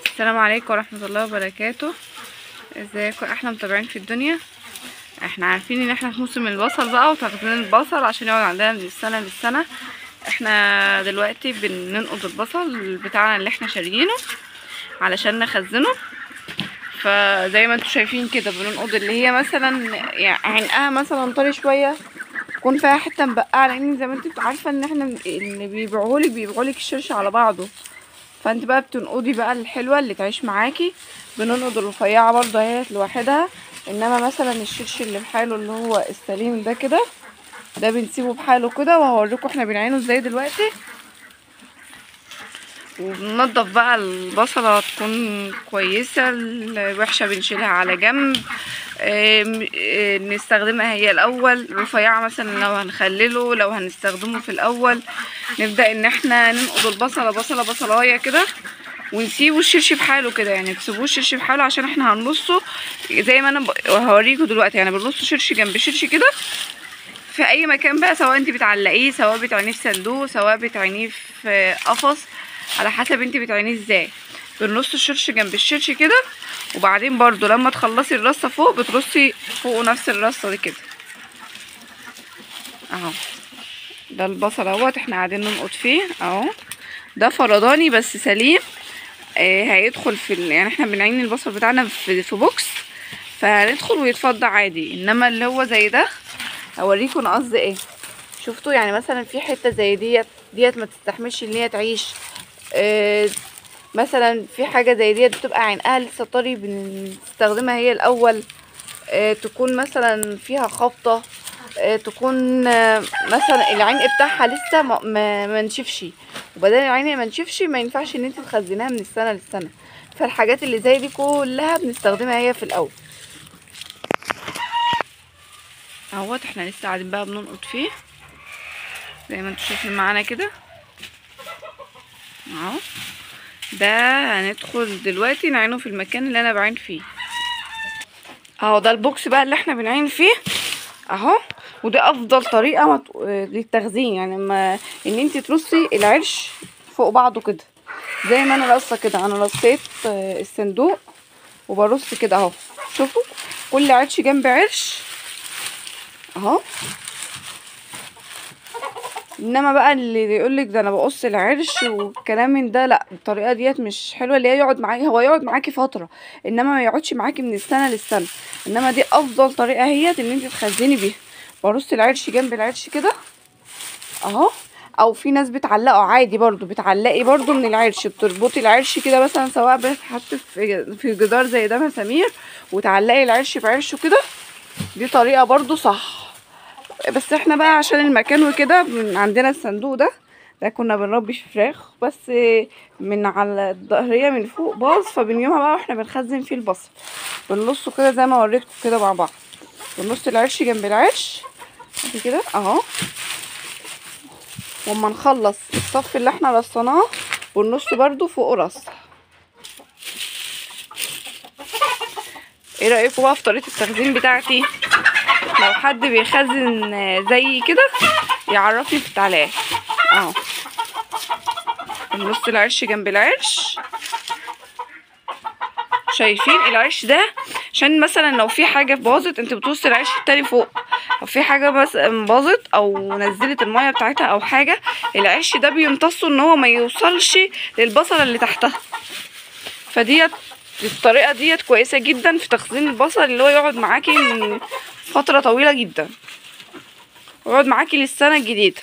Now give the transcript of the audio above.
السلام عليكم ورحمة الله وبركاته. ازيكم احنا متابعين في الدنيا؟ احنا عارفين ان احنا في موسم البصل بقى وتخزين البصل عشان يقعد عندنا من السنة للسنة. احنا دلوقتي بننقض البصل بتاعنا اللي احنا شاريينه علشان نخزنه. فزي ما انتم شايفين كده بننقض اللي هي مثلا يعني عنقها مثلا طري شوية، تكون فيها حتة مبقعة، لان زي ما انتوا عارفة ان احنا اللي بيبيعولك الشرش على بعضه. فانت بقى بتنقضي بقى الحلوة اللي تعيش معاكي. بننقض الرفيعة برضه اهيت لوحدها، انما مثلا الشرش اللي بحاله اللي هو السليم ده كده، ده بنسيبه بحاله كده، وهوريكم احنا بنعينه ازاي دلوقتي. وبننضف بقى البصلة تكون كويسة، الوحشة بنشيلها على جنب. نستخدمها هي الاول رفيعة، مثلا لو هنخلله لو هنستخدمه في الاول. نبدأ ان احنا ننقض البصلة بصلاية كده، ونسيبه الشرش بحاله كده، يعني تسيبوه الشرش بحاله عشان احنا هنرصه زي ما انا هوريكم دلوقتي. يعني بنرصه شرش جنب شرش كده في اي مكان بقى، سواء انت بتعلقيه، سواء بتعينيه في صندوق، سواء بتعينيه في قفص، على حسب انت بتعينيه ازاي. بنرص الشرش جنب الشرش كده، وبعدين برضو لما تخلصي الرصه فوق بترصي فوق نفس الرصه دي كده اهو. ده البصل اهوت احنا قاعدين ننقط فيه اهو. ده فرداني بس سليم. هيدخل في يعني احنا بنعين البصل بتاعنا في بوكس، فهندخل ويتفضى عادي. انما اللي هو زي ده اوريكم انا قصدي ايه. شفتوا يعني مثلا في حته زي ديت ما تستحملش ان هي تعيش. مثلا في حاجه زي ديت بتبقى عينها لسه طري، بنستخدمها هي الاول. تكون مثلا فيها خبطه، تكون مثلا العين بتاعها لسه ما نشفش، وبدل العين ما نشفش ما ينفعش ان انت تخزنيها من السنه للسنه. فالحاجات اللي زي دي كلها بنستخدمها هي في الاول اهوت. احنا لسه قاعدين بقى بننقط فيه زي ما انتم شايفين معانا كده اهو. ده هندخل دلوقتي نعينه في المكان اللي انا بعين فيه اهو. ده البوكس بقى اللي احنا بنعين فيه اهو. وده افضل طريقه للتخزين، يعني ان انت ترصي العرش فوق بعضه كده زي ما انا رصه كده. انا رصيت الصندوق وبرص كده اهو. شوفوا كل عرش جنب عرش اهو. انما بقى اللي يقولك ده انا بقص العرش والكلام من ده، لا، الطريقه ديت مش حلوه. اللي هي يقعد معاكي، هو يقعد معاكي فتره، انما ما يقعدش معاكي من السنه للسنه. انما دي افضل طريقه هي ان انت تخزني بيها. برص العرش جنب العرش كده اهو. او في ناس بتعلقه عادي برضو، بتعلقي برضو من العرش، بتربطي العرش كده مثلا، سواء بتحط في جدار زي ده مسامير وتعلقي العرش بعرشه كده. دي طريقه برضو صح. بس احنا بقى عشان المكان وكده عندنا الصندوق ده كنا بنربي فيه فراخ، بس من على الظهريه من فوق باظ، فبنيومها بقى واحنا بنخزن فيه البصل. بنرصه كده زي ما وريتكم كده مع بعض. بنرص العرش جنب العرش كده اهو. واما نخلص الصف اللي احنا رصناه بنرص برضو فوق رص. ايه رايكم بقى في طريقه التخزين بتاعتي؟ لو حد بيخزن زي كده يعرفني في التعليقات اهو. بنرص العرش جنب العرش. شايفين العرش ده عشان مثلا لو في حاجه باظت انت بترصي العرش التاني فوق. لو في حاجه بس باظت او نزلت الميه بتاعتها او حاجه، العرش ده بيمتصه ان هو ما يوصلش للبصله اللي تحتها. فديت الطريقه ديت كويسه جدا في تخزين البصل، اللي هو يقعد معاكي من فتره طويله جدا، ويقعد معاكي للسنه الجديده.